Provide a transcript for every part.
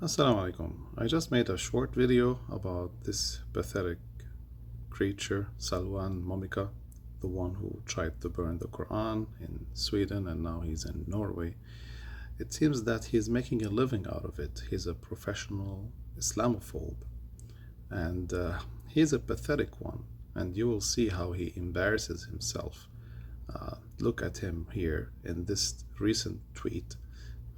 Assalamu alaikum. I just made a short video about this pathetic creature, Salwan Momika, the one who tried to burn the Quran in Sweden and now he's in Norway. It seems that he's making a living out of it. He's a professional Islamophobe and he's a pathetic one, and you will see how he embarrasses himself. Look at him here in this recent tweet.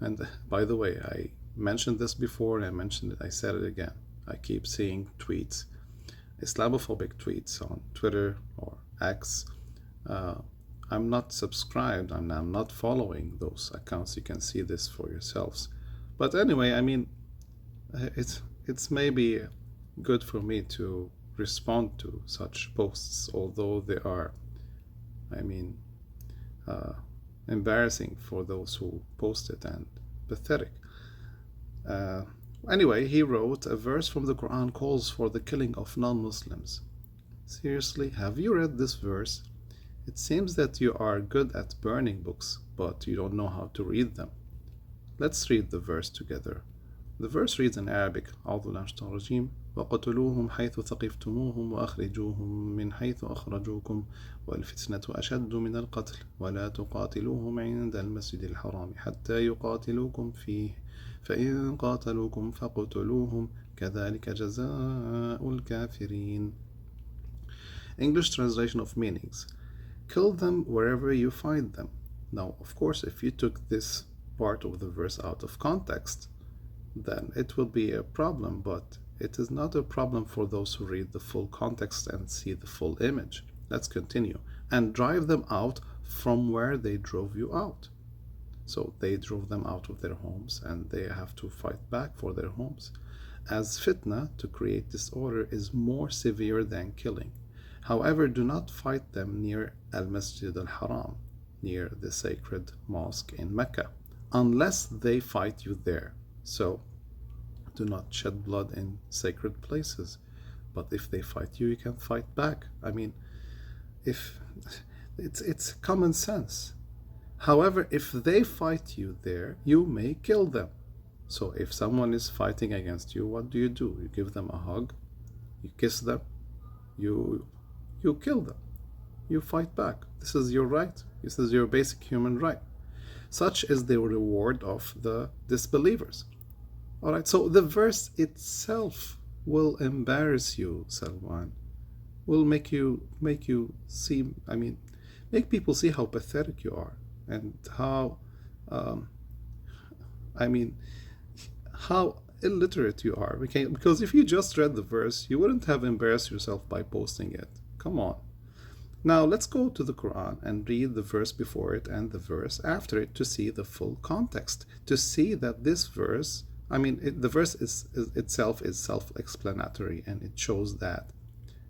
And by the way, I mentioned this before and I said it again. I keep seeing tweets, Islamophobic tweets on Twitter or X. I'm not subscribed, I'm not following those accounts. You can see this for yourselves. But anyway, I mean, it's maybe good for me to respond to such posts, although they are, I mean, embarrassing for those who post it and pathetic. Anyway, he wrote, a verse from the Quran calls for the killing of non-Muslims. Seriously, have you read this verse? It seems that you are good at burning books, but you don't know how to read them. Let's read the verse together. The verse reads in Arabic, أعوذ بالله من الشيطان الرجيم وقتلوهم حيث ثقفتموهم وأخرجوهم من حيث أخرجوكم والفتنة أشد من القتل ولا تقاتلوهم عند المسجد الحرام حتى يقاتلوكم فيه فإن قاتلوكم فاقتلوهم كذلك جزاء الكافرين. English translation of meanings. Kill them wherever you find them. Now, of course, if you took this part of the verse out of context, then it will be a problem, but it is not a problem for those who read the full context and see the full image. Let's continue. And drive them out from where they drove you out. So they drove them out of their homes and they have to fight back for their homes. As fitna, to create disorder, is more severe than killing. However, do not fight them near Al-Masjid al-Haram, near the sacred mosque in Mecca, unless they fight you there. So, do not shed blood in sacred places. But if they fight you, you can fight back. I mean, if it's common sense. However, if they fight you there, you may kill them. So if someone is fighting against you, what do? You give them a hug, you kiss them, you kill them, you fight back. This is your right. This is your basic human right. Such is the reward of the disbelievers. All right, so the verse itself will embarrass you, Salwan. Will make you see, I mean, make people see how pathetic you are and how, I mean, how illiterate you are. Because if you just read the verse, you wouldn't have embarrassed yourself by posting it. Come on. Now let's go to the Quran and read the verse before it and the verse after it to see the full context, to see that this verse, I mean, the verse itself is self-explanatory, and it shows that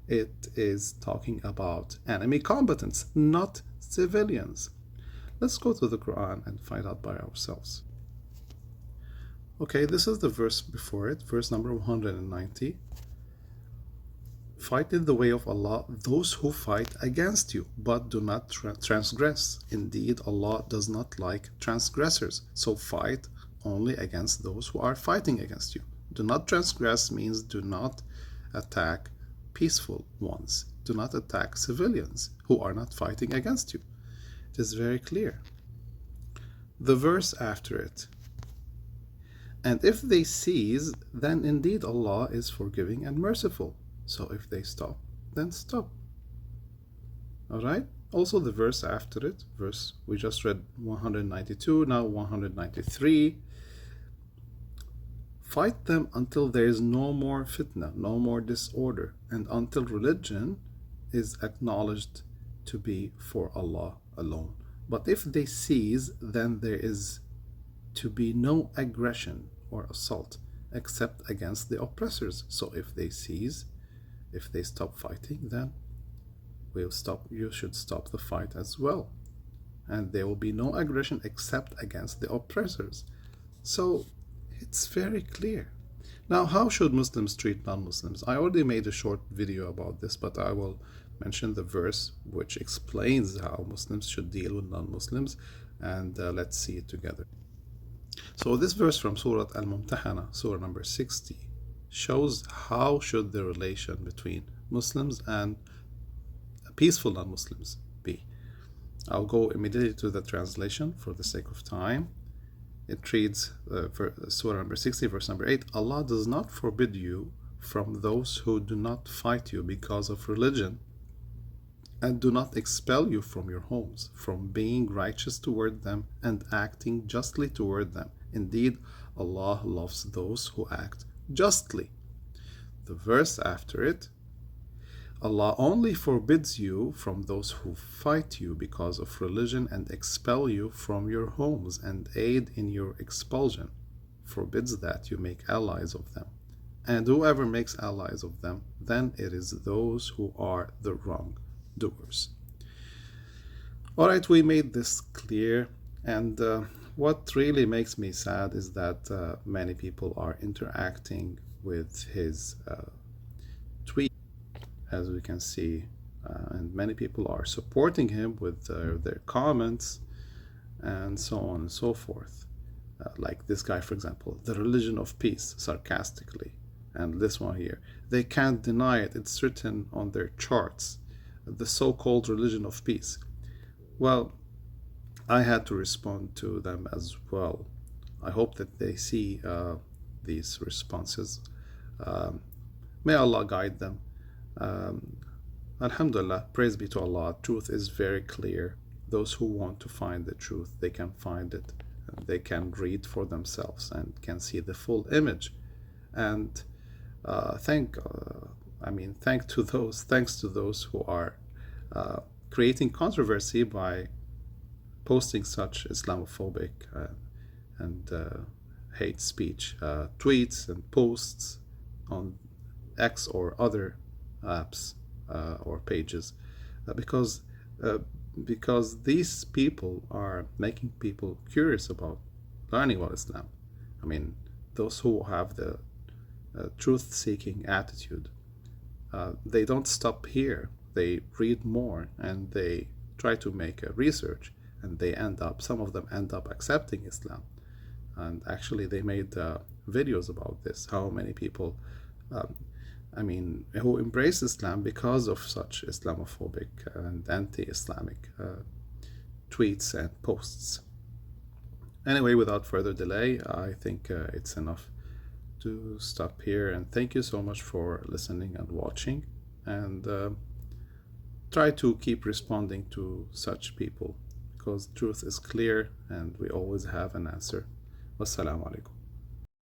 it is talking about enemy combatants, not civilians. Let's go to the Quran and find out by ourselves. Okay, this is the verse before it, verse number 190. Fight in the way of Allah those who fight against you, but do not transgress. Indeed, Allah does not like transgressors. So fight only against those who are fighting against you. Do not transgress means do not attack peaceful ones. Do not attack civilians who are not fighting against you. It is very clear. The verse after it. And if they cease, then indeed Allah is forgiving and merciful. So if they stop, then stop. All right? Also the verse after it, verse we just read 192, now 193. Fight them until there is no more fitna, no more disorder, and until religion is acknowledged to be for Allah alone. But if they cease, then there is to be no aggression or assault except against the oppressors. So if they cease, if they stop fighting, then you should stop the fight as well. And there will be no aggression except against the oppressors. So it's very clear. Now, how should Muslims treat non-Muslims? I already made a short video about this, but I will mention the verse which explains how Muslims should deal with non-Muslims, and let's see it together. So this verse from Surah Al-Mumtahana, Surah number 60, shows how should the relation between Muslims and peaceful non-Muslims be. I'll go immediately to the translation for the sake of time. It reads, Surah number 60, verse number 8, Allah does not forbid you from those who do not fight you because of religion and do not expel you from your homes, from being righteous toward them and acting justly toward them. Indeed, Allah loves those who act justly. The verse after it, Allah only forbids you from those who fight you because of religion and expel you from your homes and aid in your expulsion, forbids that you make allies of them. And whoever makes allies of them, then it is those who are the wrongdoers. All right, we made this clear, and what really makes me sad is that many people are interacting with his tweet, as we can see, and many people are supporting him with their comments and so on and so forth. Like this guy, for example, the religion of peace, sarcastically. And this one here, they can't deny it, it's written on their charts, the so-called religion of peace. Well, I had to respond to them as well. I hope that they see these responses. May Allah guide them. Alhamdulillah, praise be to Allah, truth is very clear. Those who want to find the truth, they can find it. They can read for themselves and can see the full image. And thanks to those who are creating controversy by posting such Islamophobic and hate speech tweets and posts on X or other apps or pages, because these people are making people curious about learning about Islam. I mean, those who have the truth-seeking attitude, they don't stop here. They read more and they try to make a research, and some of them end up accepting Islam. And actually they made videos about this, how many people who embrace Islam because of such Islamophobic and anti-Islamic tweets and posts. Anyway, without further delay, I think it's enough to stop here, and thank you so much for listening and watching, and try to keep responding to such people, because truth is clear and we always have an answer. Wassalamu alaikum.